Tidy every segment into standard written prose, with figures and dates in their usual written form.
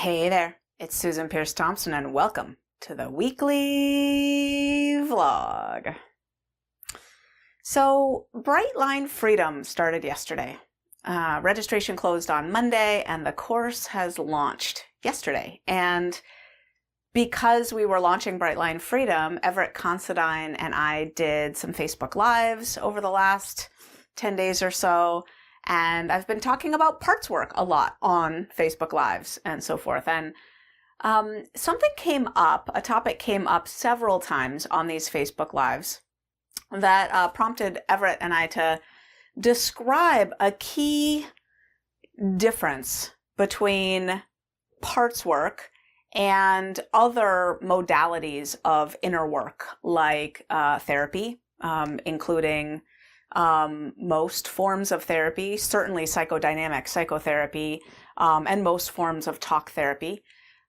Hey there, it's Susan Pierce Thompson, and welcome to the weekly vlog. So, Bright Line Freedom started yesterday. Registration closed on Monday, and the course has launched yesterday. And because we were launching Bright Line Freedom, Everett Considine and I did some Facebook Lives over the last 10 days or so. And I've been talking about parts work a lot on Facebook Lives and so forth. And something came up, a topic came up several times on these Facebook Lives that prompted Everett and I to describe a key difference between parts work and other modalities of inner work, like therapy, including most forms of therapy, certainly psychodynamic psychotherapy, and most forms of talk therapy,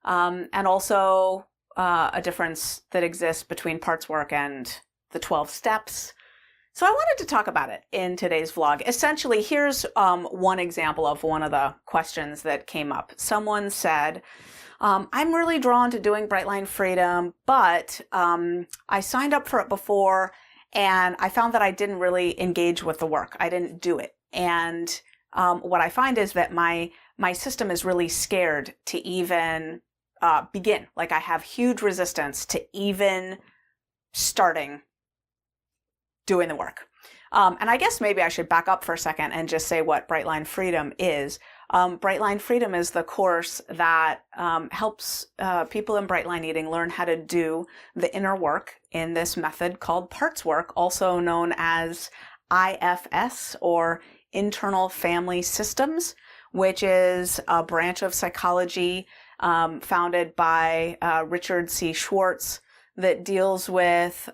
and also a difference that exists between parts work and the 12 steps. So I wanted to talk about it in today's vlog. Essentially, here's one example of one of the questions that came up. Someone said, I'm really drawn to doing Bright Line Freedom, but I signed up for it before and I found that I didn't really engage with the work. I didn't do it. And what I find is that my system is really scared to even begin. Like, I have huge resistance to even starting doing the work. And I guess maybe I should back up for a second and just say what Bright Line Freedom is. Bright Line Freedom is the course that helps people in Bright Line Eating learn how to do the inner work in this method called parts work, also known as IFS, or Internal Family Systems, which is a branch of psychology founded by Richard C. Schwartz that deals with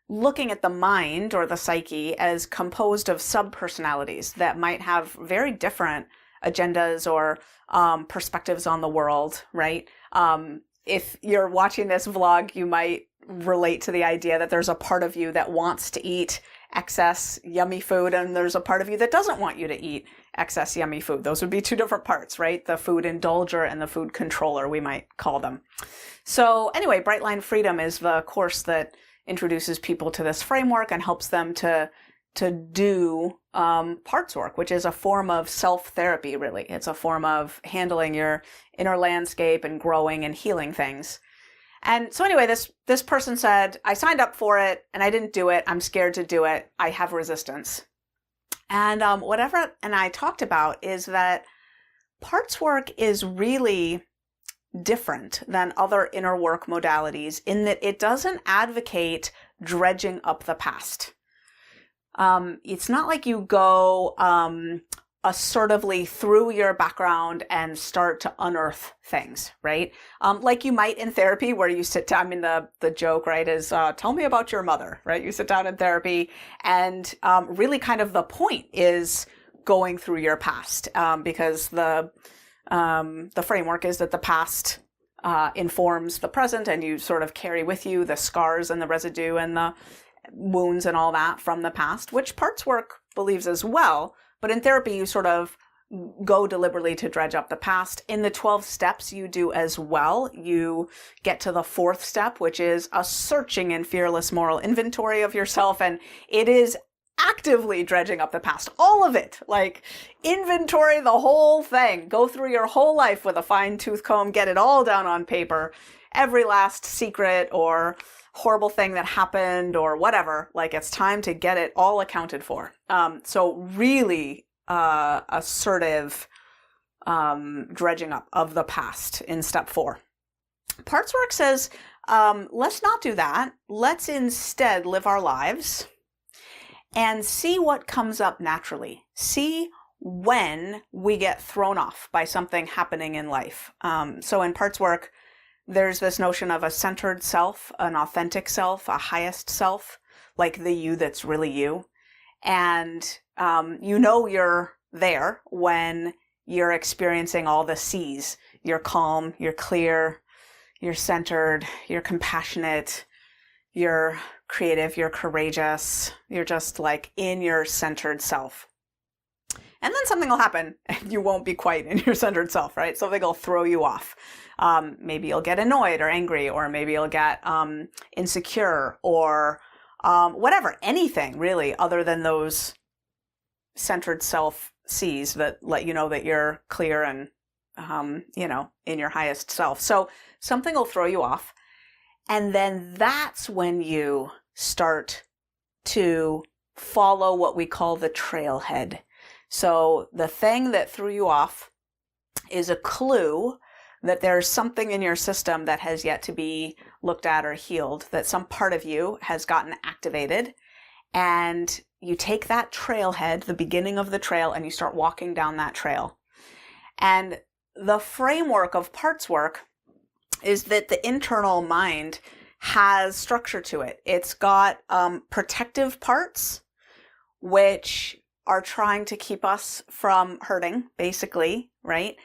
looking at the mind or the psyche as composed of subpersonalities that might have very different agendas or perspectives on the world, right? If you're watching this vlog, you might relate to the idea that there's a part of you that wants to eat excess yummy food, and there's a part of you that doesn't want you to eat excess yummy food. Those would be two different parts, right? The food indulger and the food controller, we might call them. So anyway, Bright Line Freedom is the course that introduces people to this framework and helps them to do parts work, which is a form of self-therapy, really. It's a form of handling your inner landscape and growing and healing things. And so anyway, this person said, I signed up for it and I didn't do it. I'm scared to do it. I have resistance. And what Everett and I talked about is that parts work is really different than other inner work modalities in that it doesn't advocate dredging up the past. It's not like you go assertively through your background and start to unearth things, right? Like you might in therapy, where you sit down. I mean, the joke, right, is tell me about your mother, right? You sit down in therapy, and really kind of the point is going through your past, because the framework is that the past informs the present, and you sort of carry with you the scars and the residue and the wounds and all that from the past, which parts work believes as well. But in therapy, you sort of go deliberately to dredge up the past. In the 12 steps, you do as well. You get to the 4th step, which is a searching and fearless moral inventory of yourself. And it is actively dredging up the past, all of it, like inventory the whole thing, go through your whole life with a fine-tooth comb, get it all down on paper, every last secret or horrible thing that happened or whatever. Like, it's time to get it all accounted for. So really assertive dredging up of the past in step 4. Parts work says, let's not do that. Let's instead live our lives and see what comes up naturally. See when we get thrown off by something happening in life. So in parts work, there's this notion of a centered self, an authentic self, a highest self, like the you that's really you. And you know you're there when you're experiencing all the C's. You're calm, you're clear, you're centered, you're compassionate, you're creative, you're courageous, you're just like in your centered self. And then something will happen and you won't be quite in your centered self, right? Something will throw you off. Maybe you'll get annoyed or angry, or maybe you'll get insecure, or whatever, anything really other than those centered self sees that let you know that you're clear and, in your highest self. So something will throw you off. And then that's when you start to follow what we call the trailhead. So the thing that threw you off is a clue that there's something in your system that has yet to be looked at or healed, that some part of you has gotten activated. And you take that trailhead, the beginning of the trail, and you start walking down that trail. And the framework of parts work is that the internal mind has structure to it. It's got protective parts, which are trying to keep us from hurting, basically, right?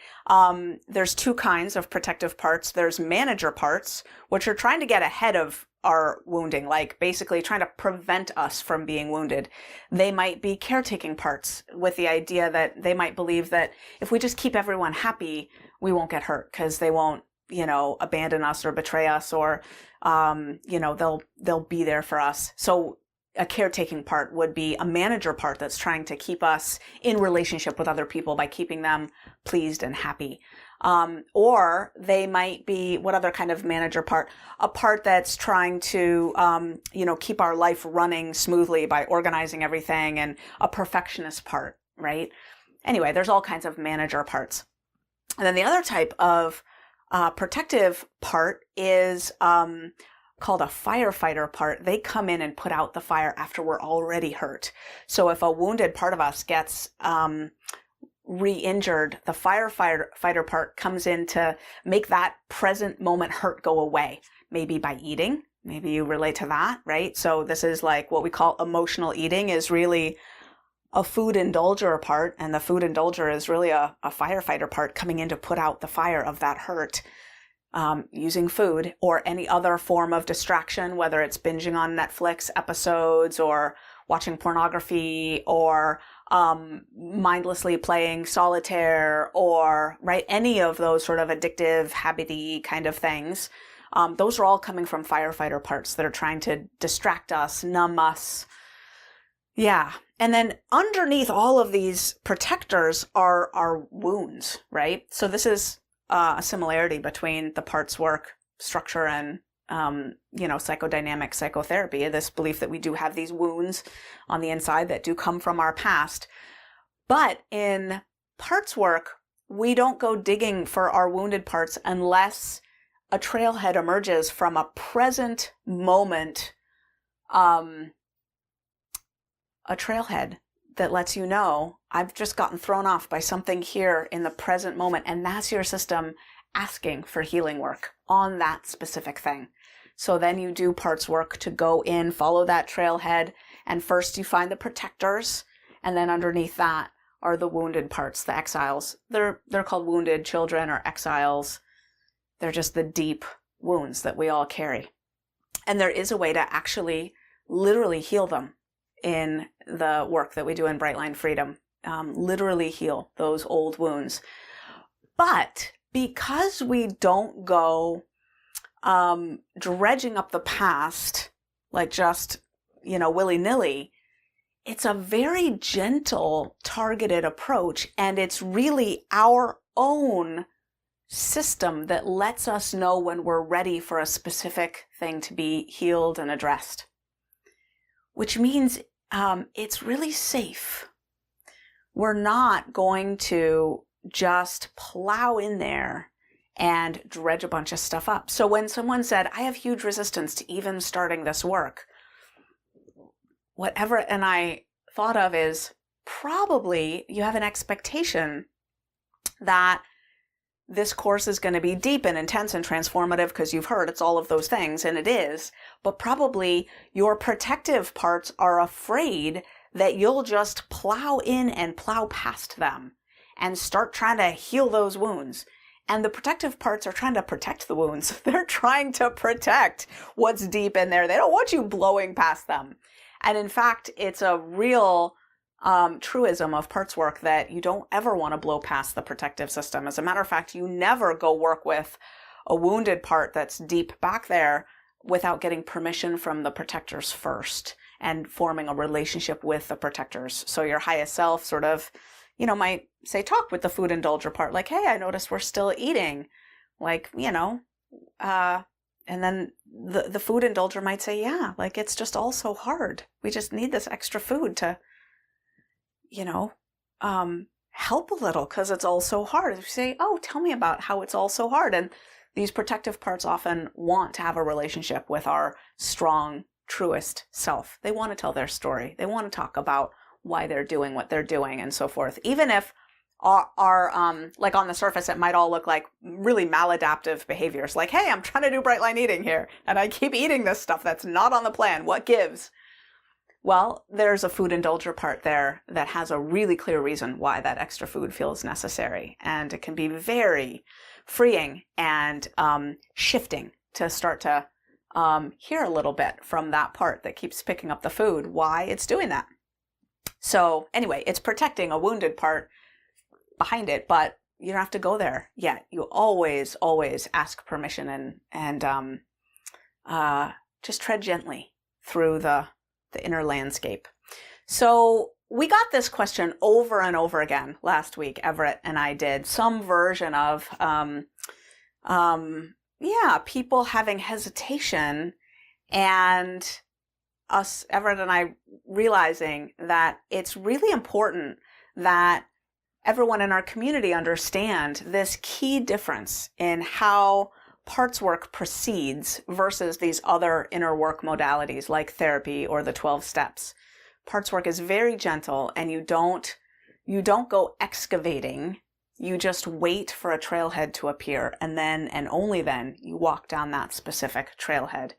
There's two kinds of protective parts. There's manager parts, which are trying to get ahead of our wounding, like basically trying to prevent us from being wounded. They might be caretaking parts with the idea that they might believe that if we just keep everyone happy, we won't get hurt because they won't, abandon us or betray us, or, they'll be there for us. So a caretaking part would be a manager part that's trying to keep us in relationship with other people by keeping them pleased and happy. Or they might be, what other kind of manager part? A part that's trying to, keep our life running smoothly by organizing everything, and a perfectionist part, right? Anyway, there's all kinds of manager parts. And then the other type of protective part is called a firefighter part. They come in and put out the fire after we're already hurt. So if a wounded part of us gets re-injured, the firefighter part comes in to make that present moment hurt go away. Maybe by eating. Maybe you relate to that, right? So this is like what we call emotional eating, is really a food indulger part, and the food indulger is really a firefighter part coming in to put out the fire of that hurt, using food or any other form of distraction, whether it's binging on Netflix episodes or watching pornography or mindlessly playing solitaire, or right, any of those sort of addictive, habity kind of things. Those are all coming from firefighter parts that are trying to distract us, numb us. Yeah. And then underneath all of these protectors are our wounds, right? So this is a similarity between the parts work structure and, psychodynamic psychotherapy, this belief that we do have these wounds on the inside that do come from our past. But in parts work, we don't go digging for our wounded parts unless a trailhead emerges from a present moment, a trailhead that lets you know, I've just gotten thrown off by something here in the present moment. And that's your system asking for healing work on that specific thing. So then you do parts work to go in, follow that trailhead. And first you find the protectors. And then underneath that are the wounded parts, the exiles. They're called wounded children or exiles. They're just the deep wounds that we all carry. And there is a way to actually literally heal them in the work that we do in Bright Line Freedom, literally heal those old wounds. But because we don't go dredging up the past, like just, willy-nilly, it's a very gentle, targeted approach. And it's really our own system that lets us know when we're ready for a specific thing to be healed and addressed. Which means it's really safe. We're not going to just plow in there and dredge a bunch of stuff up. So when someone said, I have huge resistance to even starting this work, and I thought of is probably you have an expectation that this course is going to be deep and intense and transformative because you've heard it's all of those things, and it is. But probably your protective parts are afraid that you'll just plow in and plow past them and start trying to heal those wounds. And the protective parts are trying to protect the wounds. They're trying to protect what's deep in there. They don't want you blowing past them. And in fact, it's a real truism of parts work that you don't ever want to blow past the protective system. As a matter of fact, you never go work with a wounded part that's deep back there without getting permission from the protectors first and forming a relationship with the protectors. So your highest self sort of, might say, talk with the food indulger part, like, hey, I noticed we're still eating, like, and then the food indulger might say, yeah, like, it's just all so hard. We just need this extra food to, help a little because it's all so hard. You say, oh, tell me about how it's all so hard. And these protective parts often want to have a relationship with our strong, truest self. They want to tell their story. They want to talk about why they're doing what they're doing and so forth. Even if our like on the surface, it might all look like really maladaptive behaviors. Like, hey, I'm trying to do bright line eating here, and I keep eating this stuff that's not on the plan. What gives? Well, there's a food indulger part there that has a really clear reason why that extra food feels necessary. And it can be very freeing and shifting to start to hear a little bit from that part that keeps picking up the food, why it's doing that. So anyway, it's protecting a wounded part behind it, but you don't have to go there yet. You always ask permission and just tread gently through the inner landscape. So we got this question over and over again last week. Everett and I did some version of, people having hesitation, and us, Everett and I, realizing that it's really important that everyone in our community understand this key difference in how parts work proceeds versus these other inner work modalities like therapy or the 12 steps. Parts work is very gentle, and you don't go excavating. You just wait for a trailhead to appear, and then, and only then, you walk down that specific trailhead,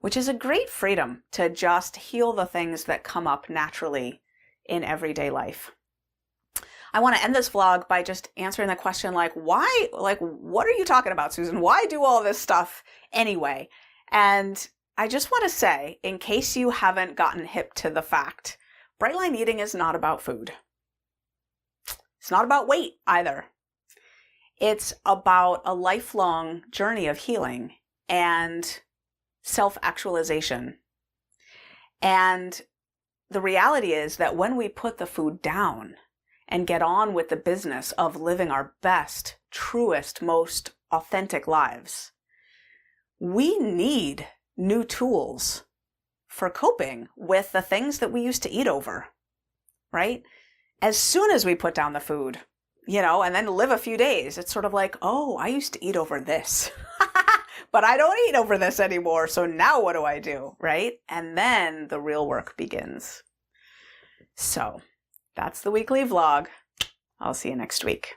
which is a great freedom to just heal the things that come up naturally in everyday life. I want to end this vlog by just answering the question, like, why, like, what are you talking about, Susan? Why do all this stuff anyway? And I just want to say, in case you haven't gotten hip to the fact, bright line eating is not about food. It's not about weight either. It's about a lifelong journey of healing and self-actualization. And the reality is that when we put the food down and get on with the business of living our best, truest, most authentic lives, we need new tools for coping with the things that we used to eat over, right? As soon as we put down the food, and then live a few days, it's sort of like, oh, I used to eat over this, but I don't eat over this anymore. So now what do I do, right? And then the real work begins. So that's the weekly vlog. I'll see you next week.